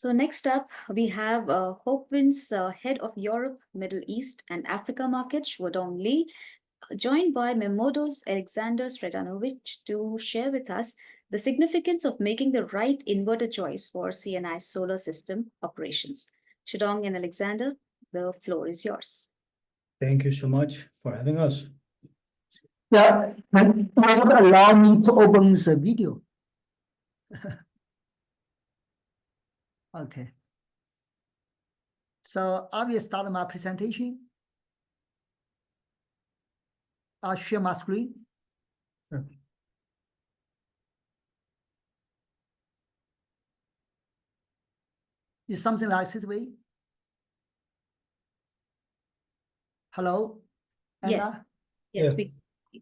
So next up, we have Hopewind's head of Europe, Middle East, and Africa market, Shudong Luo, joined by Memodo's Alexander Sredanovic to share with us the significance of making the right inverter choice for C&I solar system operations. Shudong and Alexander, the floor is yours. Thank you so much for having us. Yeah, and you would allow me to open the video. Okay. So I will start my presentation. I'll share my screen. Sure. Is something like this way? Hello? Yes. Anna? Yes, Yeah.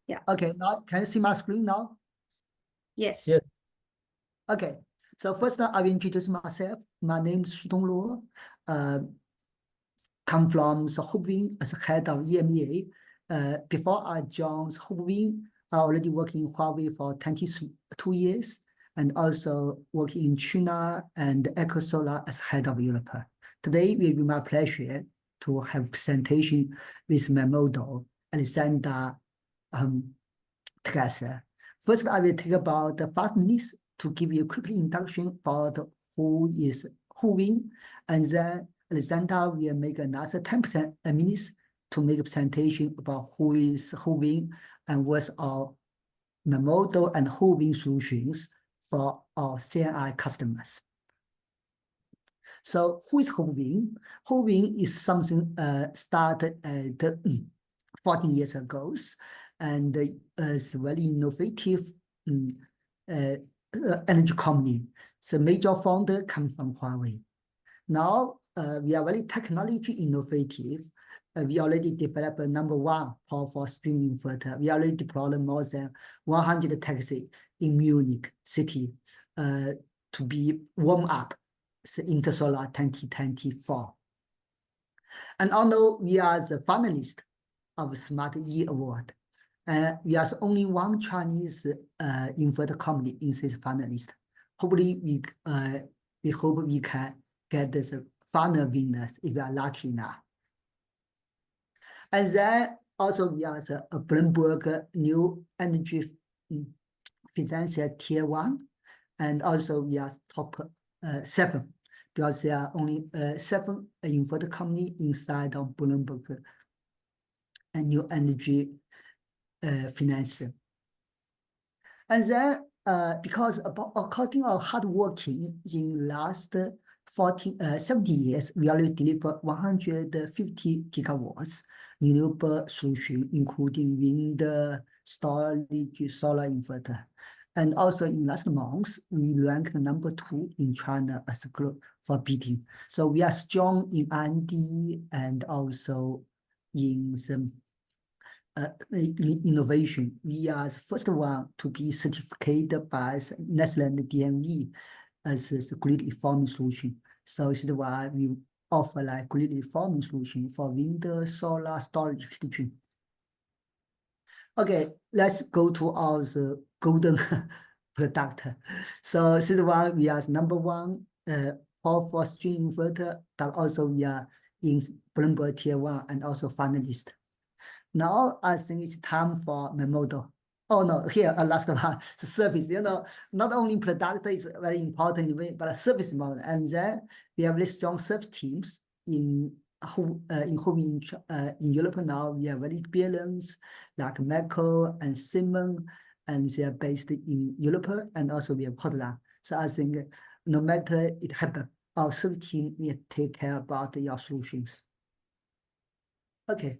yeah. Okay, now can you see my screen now? Yes. Yes. Okay, so first I will introduce myself. My name is Shudong Luo. Come from the Hopewind as head of EMEA. Before I joined Hopewind, I already worked in Huawei for 22 years and also working in China and EcoSolar as head of Europe. Today, it will be my pleasure to have presentation with Memodo Alexander together. First, I will take about 5 minutes to give you a quick introduction about who is Hopewind, and then Alexander will make another 10% minutes to make a presentation about who is Hopewind and what's our Memodo and Hopewind solutions for our C&I customers. So who is Hopewind? Hopewind is something started at 14 years ago, and it's very innovative energy company. So major founder comes from Huawei. Now we are very technology innovative. We already developed a #1 powerful string inverter. We already deployed more than 100 taxis in Munich city to be warm up the Intersolar 2024. And although we are the finalist of Smart E Award, we are the only one Chinese inverter company in this finalist. Hopefully, we hope we can get the final winners if we are lucky enough. And then also we are the Bloomberg New Energy Financial Tier 1, and also we are top 7 because there are only 7 inverter company inside of Bloomberg and New Energy Finance. And then because according to our hard working in last 70 years, we already delivered 150 gigawatts renewable solution, including wind, storage, solar inverter. And also in last month, we ranked #2 in China as a group for bidding. So we are strong in R&D and also in some innovation. We are the first one to be certificated by Netherlands DNV as a grid reforming solution. So this is why we offer like grid reforming solution for wind, solar, storage, heating. Okay, let's go to our golden product. So this is why we are #1 powerful string inverter, but also we are in Bloomberg Tier 1 and also finalist. Now I think it's time for Memodo. Oh no, here last one, the service. You know, not only product is very important, but service model. And then we have very strong service teams in Europe now. We are very balanced, like Mecco and Siemens, and they are based in Europe, and also we have Hotline. So I think no matter it happens, our service team will take care about your solutions. Okay.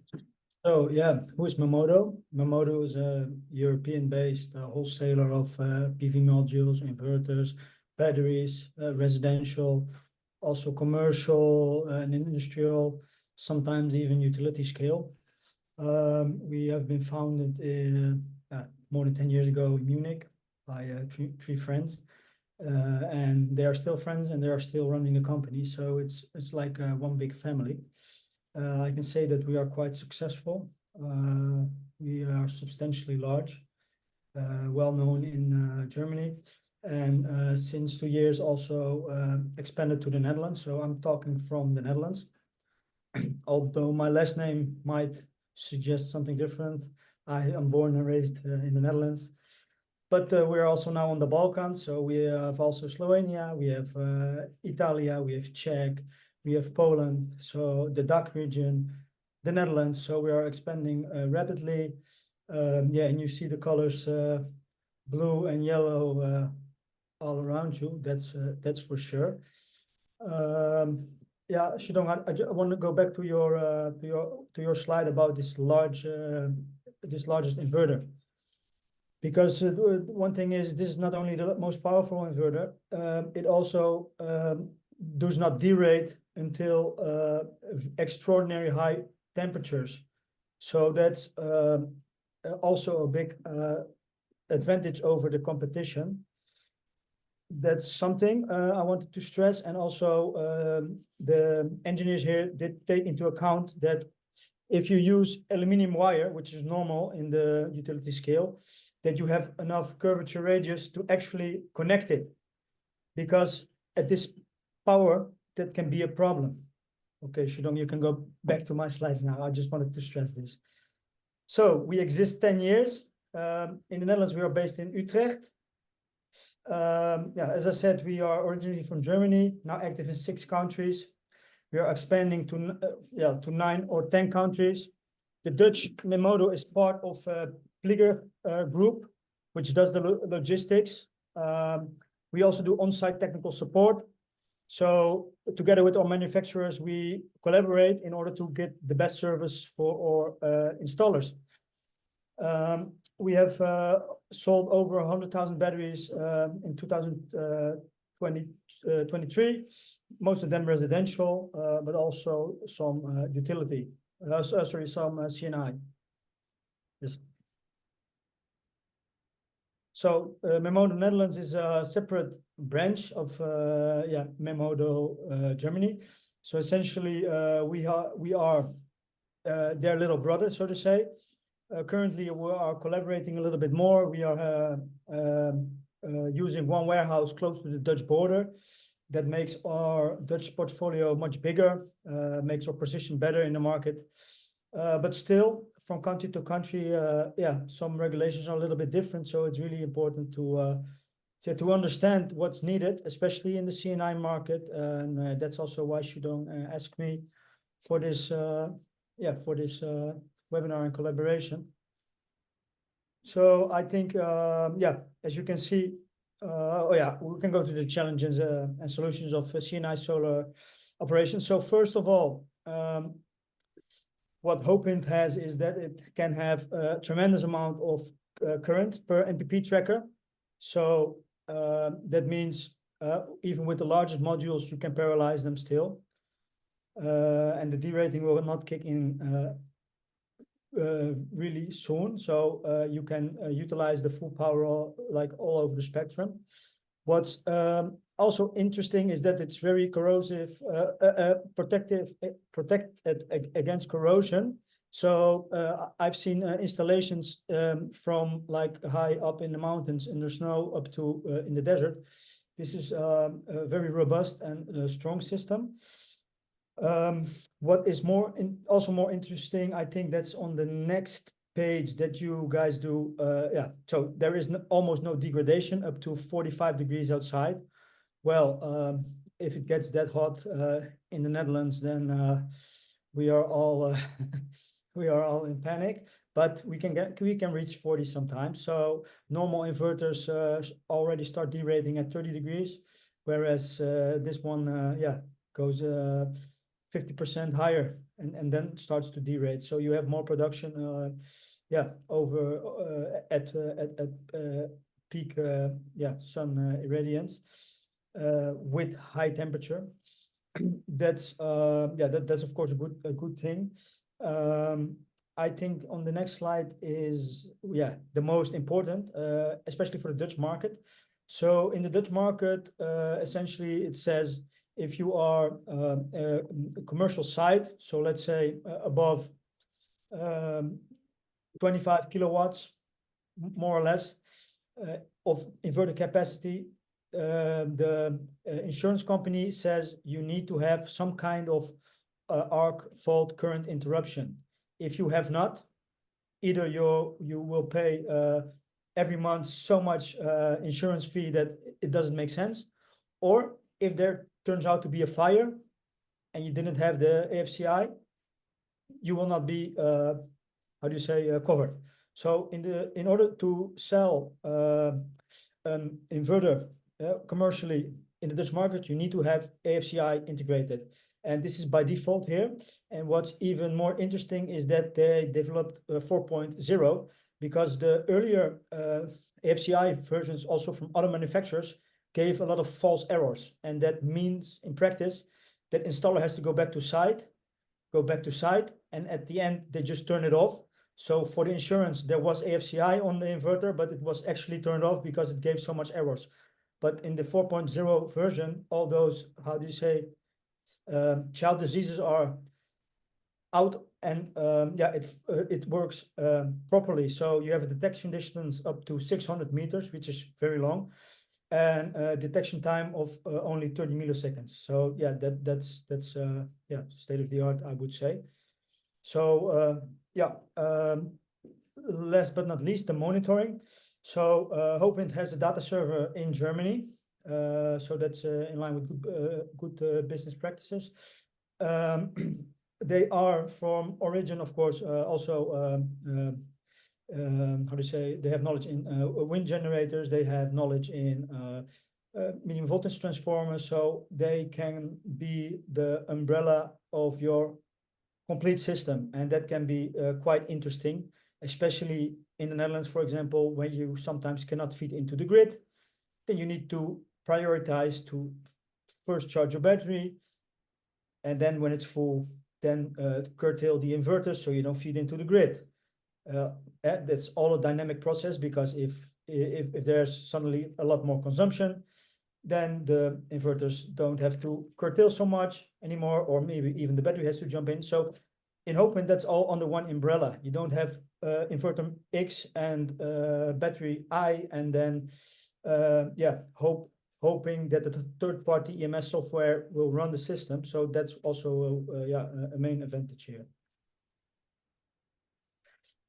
So yeah, who is Memodo? Memodo is a European-based wholesaler of PV modules, inverters, batteries, residential, also commercial and industrial, sometimes even utility scale. We have been founded more than 10 years ago in Munich by three friends, and they are still friends and they are still running the company. So it's like one big family. I can say that we are quite successful. We are substantially large, well known in Germany, and since 2 years also expanded to the Netherlands. So I'm talking from the Netherlands. Although my last name might suggest something different, I am born and raised in the Netherlands. But we're also now on the Balkans, so we have also Slovenia, we have Italia, we have Czech, we have Poland, so the DACH region, the Netherlands. So we are expanding rapidly. Yeah, and you see the colors blue and yellow all around you. That's for sure. Yeah, Shudong, I want to go back to your slide about this largest inverter. Because one thing is, this is not only the most powerful inverter, it also does not derate until extraordinary high temperatures. So that's also a big advantage over the competition. That's something I wanted to stress. And also the engineers here did take into account that if you use aluminum wire, which is normal in the utility scale, that you have enough curvature radius to actually connect it. Because at this power, that can be a problem. Okay, Shudong, you can go back to my slides now. I just wanted to stress this. So we exist 10 years. In the Netherlands, we are based in Utrecht. Yeah, as I said, we are originally from Germany, now active in 6 countries. We are expanding to 9 or 10 countries. The Dutch Memodo is part of Plieger Group, which does the logistics. We also do on-site technical support. So together with our manufacturers, we collaborate in order to get the best service for our installers. We have sold over 100,000 batteries in 2023, most of them residential, but also some utility. Some C&I. Yes. So Memodo Netherlands is a separate branch of Memodo Germany. So essentially, we are their little brother, so to say. Currently, we are collaborating a little bit more. We are using one warehouse close to the Dutch border. That makes our Dutch portfolio much bigger, makes our position better in the market. But still, from country to country, some regulations are a little bit different. So it's really important to understand what's needed, especially in the C&I market. And that's also why Shudong asked me for this, webinar and collaboration. So I think, as you can see, we can go to the challenges and solutions of C&I solar operations. So first of all, what Hopewind has is that it can have a tremendous amount of current per MPP tracker. So that means even with the largest modules, you can parallelize them still. And the derating will not kick in really soon. So you can utilize the full power like all over the spectrum. What's also interesting is that it's very corrosive, protected against corrosion. So I've seen installations from like high up in the mountains in the snow up to in the desert. This is a very robust and strong system. What is also more interesting, I think that's on the next page that you guys do. So there is almost no degradation up to 45 degrees outside. Well, if it gets that hot in the Netherlands, then we are all in panic. But we can reach 40 sometimes. So normal inverters already start derating at 30 degrees, whereas this one goes 50% higher and then starts to derate. So you have more production over at peak sun irradiance with high temperature. That's of course a good thing. I think on the next slide is the most important, especially for the Dutch market. So in the Dutch market, essentially it says if you are a commercial site, so let's say above 25 kilowatts, more or less, of inverter capacity, the insurance company says you need to have some kind of arc fault current interruption. If you have not, either you will pay every month so much insurance fee that it doesn't make sense, or if there turns out to be a fire and you didn't have the AFCI, you will not be covered. So in order to sell an inverter commercially in the Dutch market, you need to have AFCI integrated. And this is by default here. And what's even more interesting is that they developed 4.0, because the earlier AFCI versions, also from other manufacturers, gave a lot of false errors. And that means in practice that installer has to go back to site, and at the end, they just turn it off. So for the insurance, there was AFCI on the inverter, but it was actually turned off because it gave so much errors. But in the 4.0 version, all those, child diseases are out, and it works properly. So you have a detection distance up to 600 meters, which is very long, and detection time of only 30 milliseconds. So yeah, that's state of the art, I would say. So last but not least, the monitoring. So Hopewind has a data server in Germany. So that's in line with good business practices. They are from origin, of course, also they have knowledge in wind generators, they have knowledge in medium voltage transformers, so they can be the umbrella of your complete system, and that can be quite interesting, especially in the Netherlands, for example, when you sometimes cannot feed into the grid. Then you need to prioritize to first charge your battery, and then when it's full, then curtail the inverters so you don't feed into the grid. That's all a dynamic process, because if there's suddenly a lot more consumption, then the inverters don't have to curtail so much anymore, or maybe even the battery has to jump in. So in Hopewind, that's all under one umbrella. You don't have inverter X and battery I, and then hoping that the third-party EMS software will run the system. So that's also a main advantage here.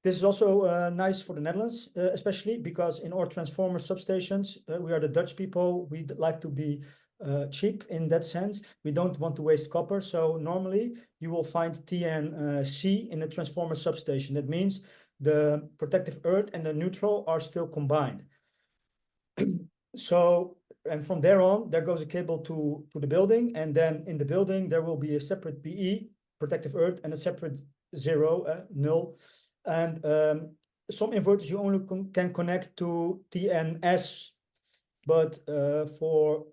This is also nice for the Netherlands, especially because in our transformer substations, we are the Dutch people. We like to be cheap in that sense. We don't want to waste copper. So normally you will find TNC in the transformer substation. That means the protective earth and the neutral are still combined. So, and from there on, there goes a cable to the building. And then in the building, there will be a separate PE, protective earth, and a separate null. And some inverters you only can connect to TNS, but for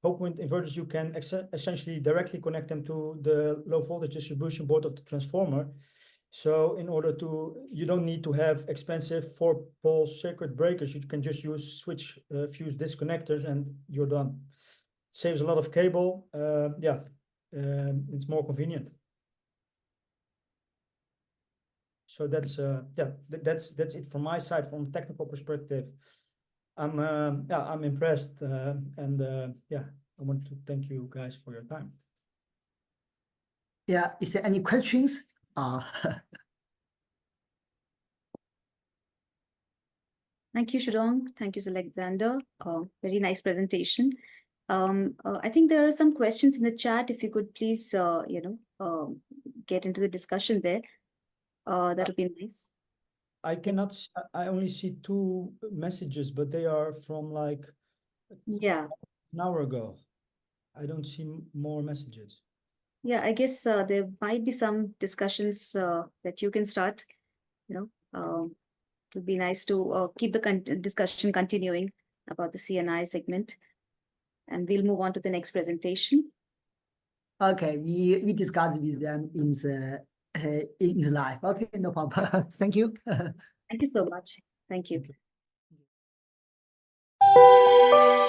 Hopewind inverters, you can essentially directly connect them to the low voltage distribution board of the transformer. So in order to, you don't need to have expensive 4-pole circuit breakers. You can just use switch fuse disconnectors and you're done. Saves a lot of cable. It's more convenient. So that's it from my side. From a technical perspective, I'm impressed, and I want to thank you guys for your time. Yeah, is there any questions? Thank you, Shudong. Thank you, Alexander. Very nice presentation. I think there are some questions in the chat. If you could please, get into the discussion there. That would be nice. I only see 2 messages, but they are from like an hour ago. I don't see more messages. Yeah, I guess there might be some discussions that you can start. It would be nice to keep the discussion continuing about the C&I segment, and we'll move on to the next presentation. Okay, we discussed with them in the live. Okay, no problem. Thank you. Thank you so much. Thank you. Thank you.